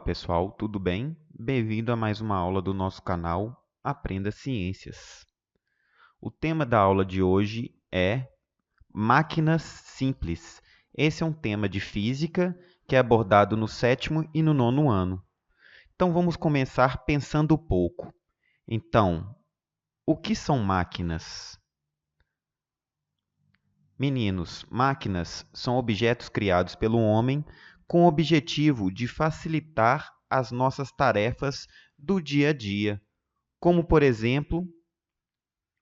pessoal, tudo bem? Bem-vindo a mais uma aula do nosso canal Aprenda Ciências. O tema da aula de hoje é máquinas simples. Esse é um tema de física que é abordado no 7º e no 9º ano. Então vamos começar pensando um pouco. Então, o que são máquinas? Meninos, máquinas são objetos criados pelo homem com o objetivo de facilitar as nossas tarefas do dia a dia. Como, por exemplo,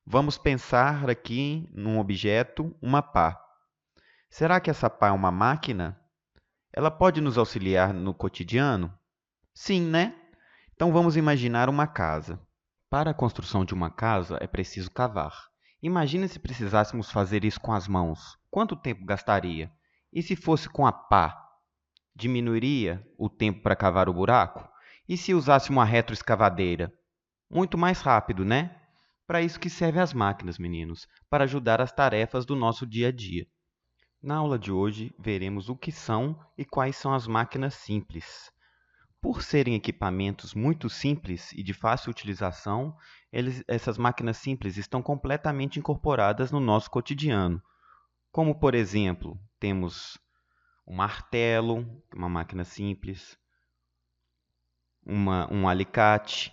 vamos pensar aqui num objeto, uma pá. Será que essa pá é uma máquina? Ela pode nos auxiliar no cotidiano? Sim, né? Então vamos imaginar uma casa. Para a construção de uma casa é preciso cavar. Imagine se precisássemos fazer isso com as mãos. Quanto tempo gastaria? E se fosse com a pá? Diminuiria o tempo para cavar o buraco? E se usasse uma retroescavadeira? Muito mais rápido, né? Para isso que servem as máquinas, meninos, para ajudar as tarefas do nosso dia a dia. Na aula de hoje, veremos o que são e quais são as máquinas simples. Por serem equipamentos muito simples e de fácil utilização, essas máquinas simples estão completamente incorporadas no nosso cotidiano. Como, por exemplo, temos um martelo, uma máquina simples, um alicate,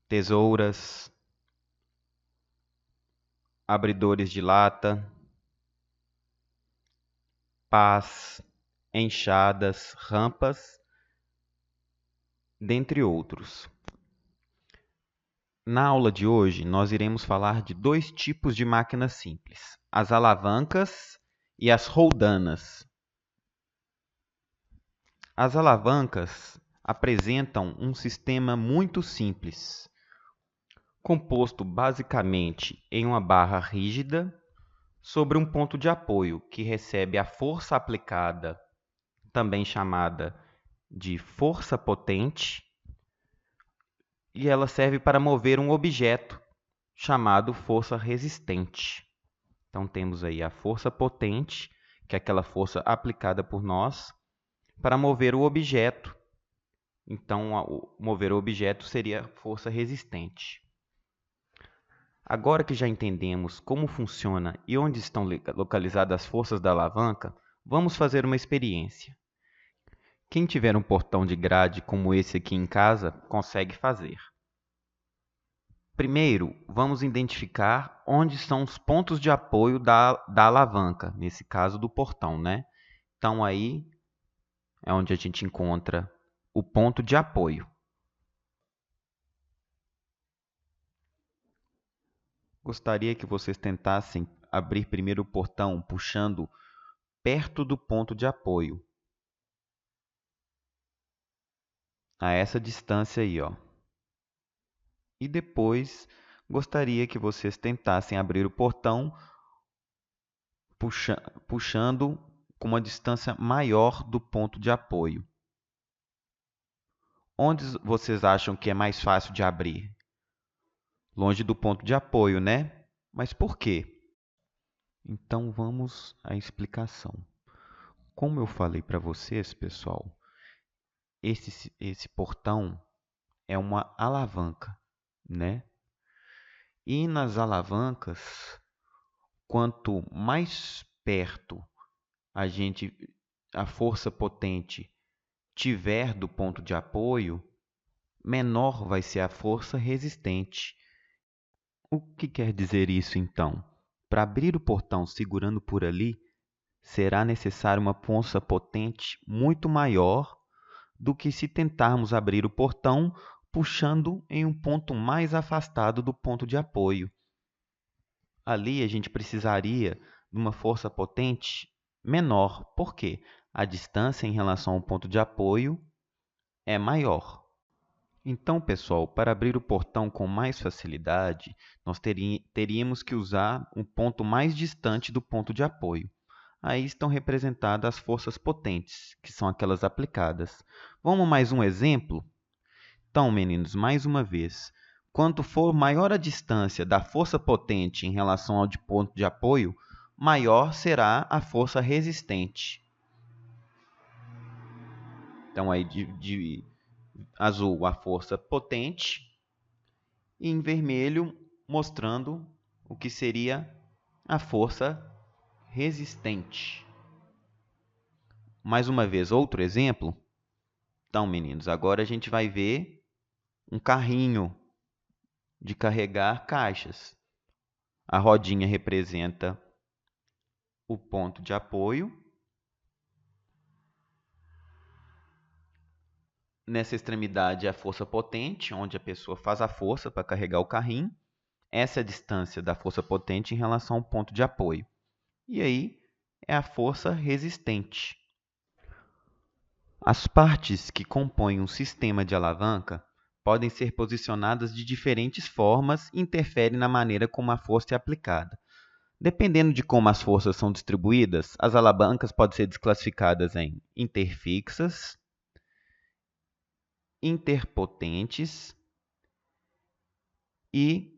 tesouras, abridores de lata, pás, enxadas, rampas, dentre outros. Na aula de hoje, nós iremos falar de dois tipos de máquinas simples: as alavancas e as roldanas. As alavancas apresentam um sistema muito simples, composto basicamente em uma barra rígida sobre um ponto de apoio que recebe a força aplicada, também chamada de força potente, e ela serve para mover um objeto chamado força resistente. Então temos aí a força potente, que é aquela força aplicada por nós para mover o objeto. Então, mover o objeto seria força resistente. Agora que já entendemos como funciona e onde estão localizadas as forças da alavanca, vamos fazer uma experiência. Quem tiver um portão de grade como esse aqui em casa, consegue fazer. Primeiro, vamos identificar onde são os pontos de apoio da alavanca, nesse caso do portão, né? Então, aí é onde a gente encontra o ponto de apoio. Gostaria que vocês tentassem abrir primeiro o portão puxando perto do ponto de apoio, a essa distância aí, ó. E depois gostaria que vocês tentassem abrir o portão puxando com uma distância maior do ponto de apoio. Onde vocês acham que é mais fácil de abrir? Longe do ponto de apoio, né? Mas por quê? Então vamos à explicação. Como eu falei para vocês, pessoal, esse portão é uma alavanca, né? E nas alavancas, quanto mais perto a força potente tiver do ponto de apoio, menor vai ser a força resistente. O que quer dizer isso, então? Para abrir o portão segurando por ali, será necessária uma força potente muito maior do que se tentarmos abrir o portão puxando em um ponto mais afastado do ponto de apoio. Ali a gente precisaria de uma força potente menor. Por quê? A distância em relação ao ponto de apoio é maior. Então, pessoal, para abrir o portão com mais facilidade, nós teríamos que usar um ponto mais distante do ponto de apoio. Aí estão representadas as forças potentes, que são aquelas aplicadas. Vamos mais um exemplo? Então, meninos, mais uma vez. Quanto for maior a distância da força potente em relação ao ponto de apoio, maior será a força resistente. Então, aí de azul a força potente e em vermelho mostrando o que seria a força resistente. Mais uma vez, outro exemplo. Então, meninos, agora a gente vai ver um carrinho de carregar caixas. A rodinha representa o ponto de apoio. Nessa extremidade é a força potente, onde a pessoa faz a força para carregar o carrinho. Essa é a distância da força potente em relação ao ponto de apoio. E aí é a força resistente. As partes que compõem um sistema de alavanca podem ser posicionadas de diferentes formas e interferem na maneira como a força é aplicada. Dependendo de como as forças são distribuídas, as alavancas podem ser desclassificadas em interfixas, interpotentes e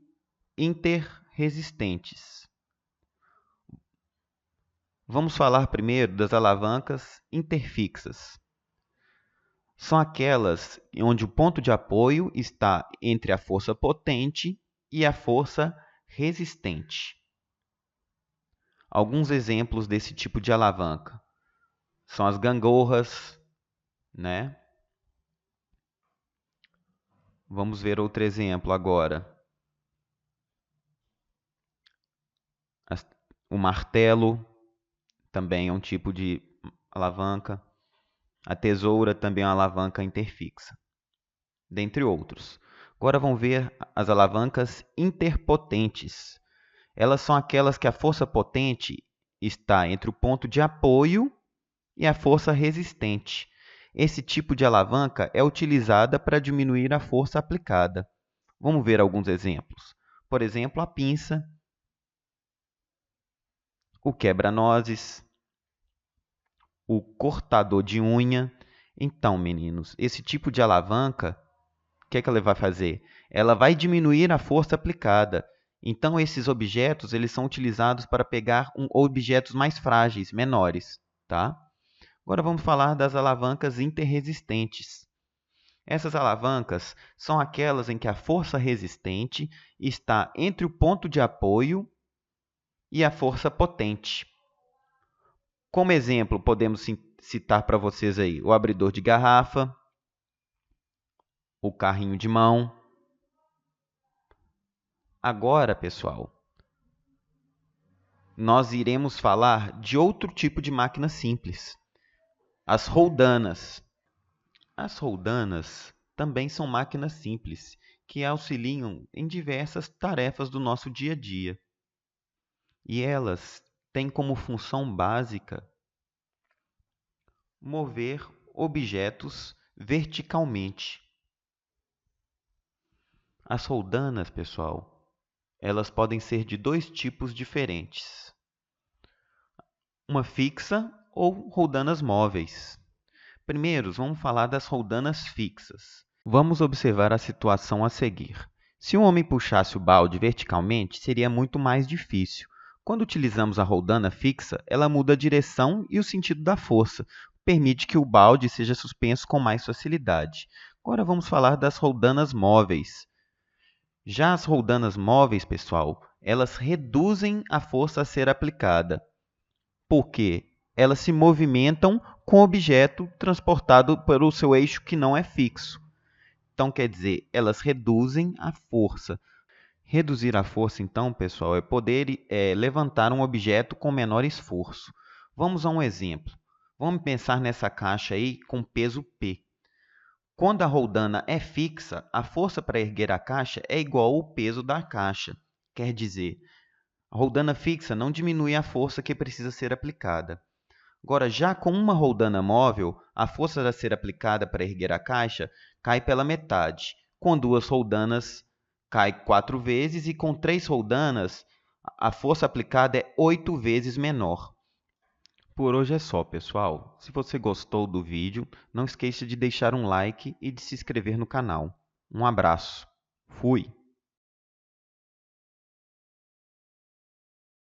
interresistentes. Vamos falar primeiro das alavancas interfixas. São aquelas onde o ponto de apoio está entre a força potente e a força resistente. Alguns exemplos desse tipo de alavanca são as gangorras, né? Vamos ver outro exemplo agora. O martelo também é um tipo de alavanca. A tesoura também é uma alavanca interfixa, dentre outros. Agora vamos ver as alavancas interpotentes. Elas são aquelas que a força potente está entre o ponto de apoio e a força resistente. Esse tipo de alavanca é utilizada para diminuir a força aplicada. Vamos ver alguns exemplos. Por exemplo, a pinça, o quebra-nozes, o cortador de unha. Então, meninos, esse tipo de alavanca, o que ela vai fazer? Ela vai diminuir a força aplicada. Então, esses objetos eles são utilizados para pegar objetos mais frágeis, menores. Tá? Agora vamos falar das alavancas interresistentes. Essas alavancas são aquelas em que a força resistente está entre o ponto de apoio e a força potente. Como exemplo, podemos citar para vocês aí o abridor de garrafa, o carrinho de mão. Agora, pessoal, nós iremos falar de outro tipo de máquina simples, as roldanas. As roldanas também são máquinas simples que auxiliam em diversas tarefas do nosso dia a dia. E elas têm como função básica mover objetos verticalmente. As roldanas, pessoal, elas podem ser de dois tipos diferentes: uma fixa ou roldanas móveis. Primeiro, vamos falar das roldanas fixas. Vamos observar a situação a seguir. Se um homem puxasse o balde verticalmente, seria muito mais difícil. Quando utilizamos a roldana fixa, ela muda a direção e o sentido da força, permite que o balde seja suspenso com mais facilidade. Agora vamos falar das roldanas móveis. Já as roldanas móveis, pessoal, elas reduzem a força a ser aplicada, porque elas se movimentam com o objeto transportado pelo seu eixo que não é fixo. Então, quer dizer, elas reduzem a força. Reduzir a força, então, pessoal, é poder levantar um objeto com menor esforço. Vamos a um exemplo. Vamos pensar nessa caixa aí com peso P. Quando a roldana é fixa, a força para erguer a caixa é igual ao peso da caixa. Quer dizer, a roldana fixa não diminui a força que precisa ser aplicada. Agora, já com uma roldana móvel, a força a ser aplicada para erguer a caixa cai pela metade. Com duas roldanas, cai 4 vezes e com 3 roldanas, a força aplicada é 8 vezes menor. Por hoje é só, pessoal. Se você gostou do vídeo, não esqueça de deixar um like e de se inscrever no canal. Um abraço. Fui!